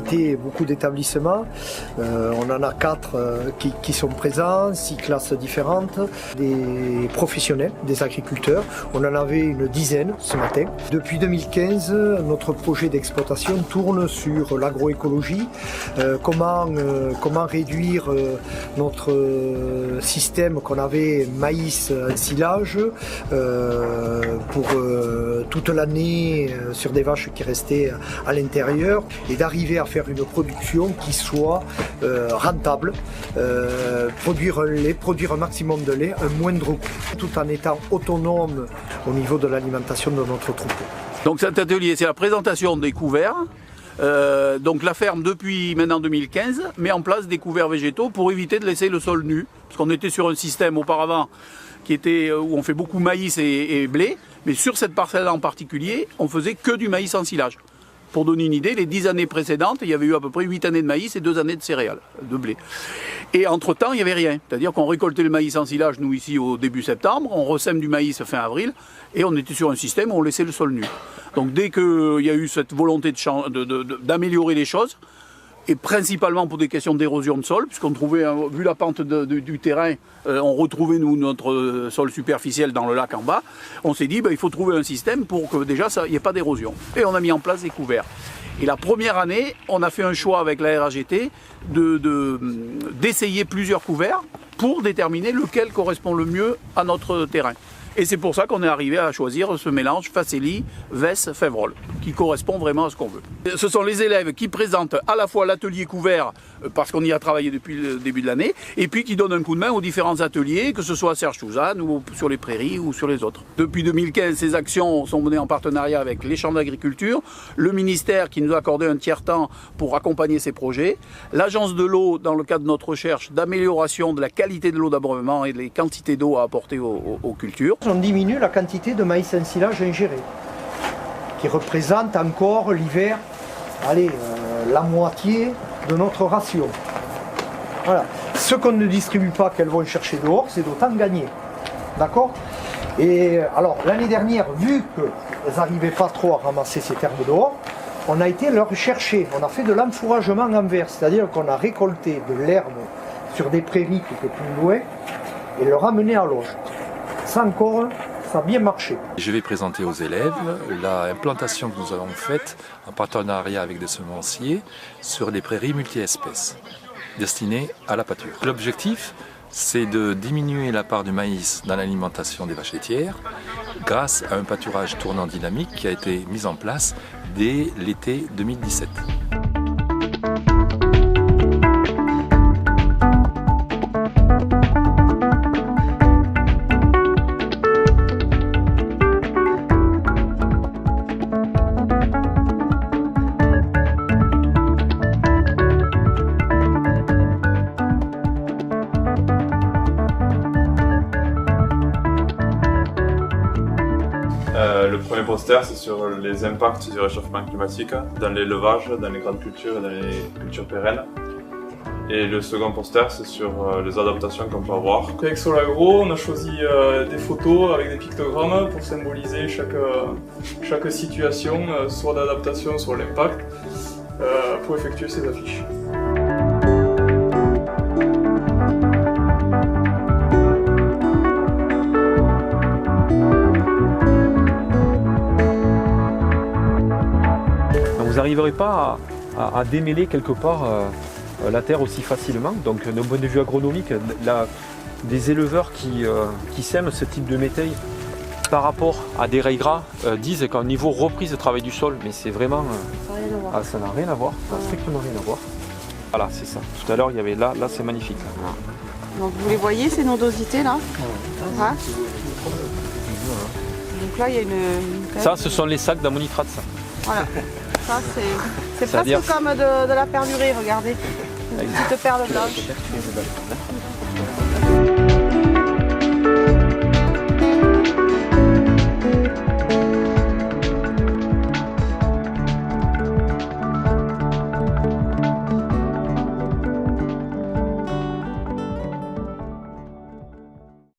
visité beaucoup d'établissements. On en a 4 qui sont présents, 6 classes différentes, des professionnels, des agriculteurs. On en avait une dizaine ce matin. Depuis 2015, notre projet d'exploitation tourne sur l'agroécologie, comment réduire notre système qu'on avait maïs ensilage pour toute l'année sur des vaches qui restaient à l'intérieur et d'arriver à faire une production qui soit rentable, produire un lait, produire un maximum de lait, un moindre coût, tout en étant autonome au niveau de l'alimentation de notre troupeau. Donc cet atelier, c'est la présentation des couverts. Donc la ferme, depuis maintenant 2015, met en place des couverts végétaux pour éviter de laisser le sol nu. Parce qu'on était sur un système auparavant où on fait beaucoup maïs et blé, mais sur cette parcelle-là en particulier, on faisait que du maïs en silage. Pour donner une idée, les 10 années précédentes, il y avait eu à peu près 8 années de maïs et 2 années de céréales, de blé. Et entre-temps, il n'y avait rien. C'est-à-dire qu'on récoltait le maïs en silage, nous ici, au début septembre, on ressème du maïs fin avril, et on était sur un système où on laissait le sol nu. Donc dès qu'il y a eu cette volonté d'améliorer les choses, et principalement pour des questions d'érosion de sol, puisqu'on trouvait, vu la pente du terrain, on retrouvait nous notre sol superficiel dans le lac en bas, on s'est dit il faut trouver un système pour que déjà il n'y ait pas d'érosion. Et on a mis en place des couverts. Et la première année, on a fait un choix avec la RAGT d'essayer plusieurs couverts pour déterminer lequel correspond le mieux à notre terrain. Et c'est pour ça qu'on est arrivé à choisir ce mélange Facelli, Vess, Févrole, qui correspond vraiment à ce qu'on veut. Ce sont les élèves qui présentent à la fois l'atelier couvert, parce qu'on y a travaillé depuis le début de l'année, et puis qui donnent un coup de main aux différents ateliers, que ce soit à Serge-Touzanne ou sur les prairies ou sur les autres. Depuis 2015, ces actions sont menées en partenariat avec les chambres d'agriculture, le ministère qui nous a accordé un tiers-temps pour accompagner ces projets, l'agence de l'eau dans le cadre de notre recherche d'amélioration de la qualité de l'eau d'abreuvement et des quantités d'eau à apporter aux cultures. On diminue la quantité de maïs ensilage ingéré, qui représente encore l'hiver, la moitié de notre ration. Voilà. Ce qu'on ne distribue pas, qu'elles vont chercher dehors, c'est d'autant gagné. D'accord ? Et alors, l'année dernière, vu qu'elles n'arrivaient pas trop à ramasser ces termes dehors, on a été leur chercher. On a fait de l'enfouragement en verre, c'est-à-dire qu'on a récolté de l'herbe sur des prairies qui étaient plus loin et le ramené à l'auge. Ça encore, ça a bien marché. Je vais présenter aux élèves l'implantation que nous avons faite en partenariat avec des semenciers sur des prairies multi-espèces destinées à la pâture. L'objectif, c'est de diminuer la part du maïs dans l'alimentation des vaches laitières grâce à un pâturage tournant dynamique qui a été mis en place dès l'été 2017. Le premier poster, c'est sur les impacts du réchauffement climatique dans l'élevage, dans les grandes cultures et dans les cultures pérennes. Et le second poster, c'est sur les adaptations qu'on peut avoir. Avec Solagro, on a choisi des photos avec des pictogrammes pour symboliser chaque situation, soit d'adaptation, soit l'impact, pour effectuer ces affiches. Vous n'arriverez pas à démêler quelque part la terre aussi facilement. Donc d'un point de vue agronomique, des éleveurs qui sèment ce type de métail par rapport à des rails gras disent qu'au niveau reprise de travail du sol, mais c'est vraiment... ça n'a rien à voir, ça n'a strictement rien à voir. Voilà, c'est ça. Tout à l'heure, il y avait là c'est magnifique. Là. Donc vous les voyez, ces nodosités là, hein? Donc là, il y a une... Ça, ce sont les sacs d'ammonitrate, ça. Voilà. Ça, c'est presque comme de la perlurée, regardez. Une petite perle blanche.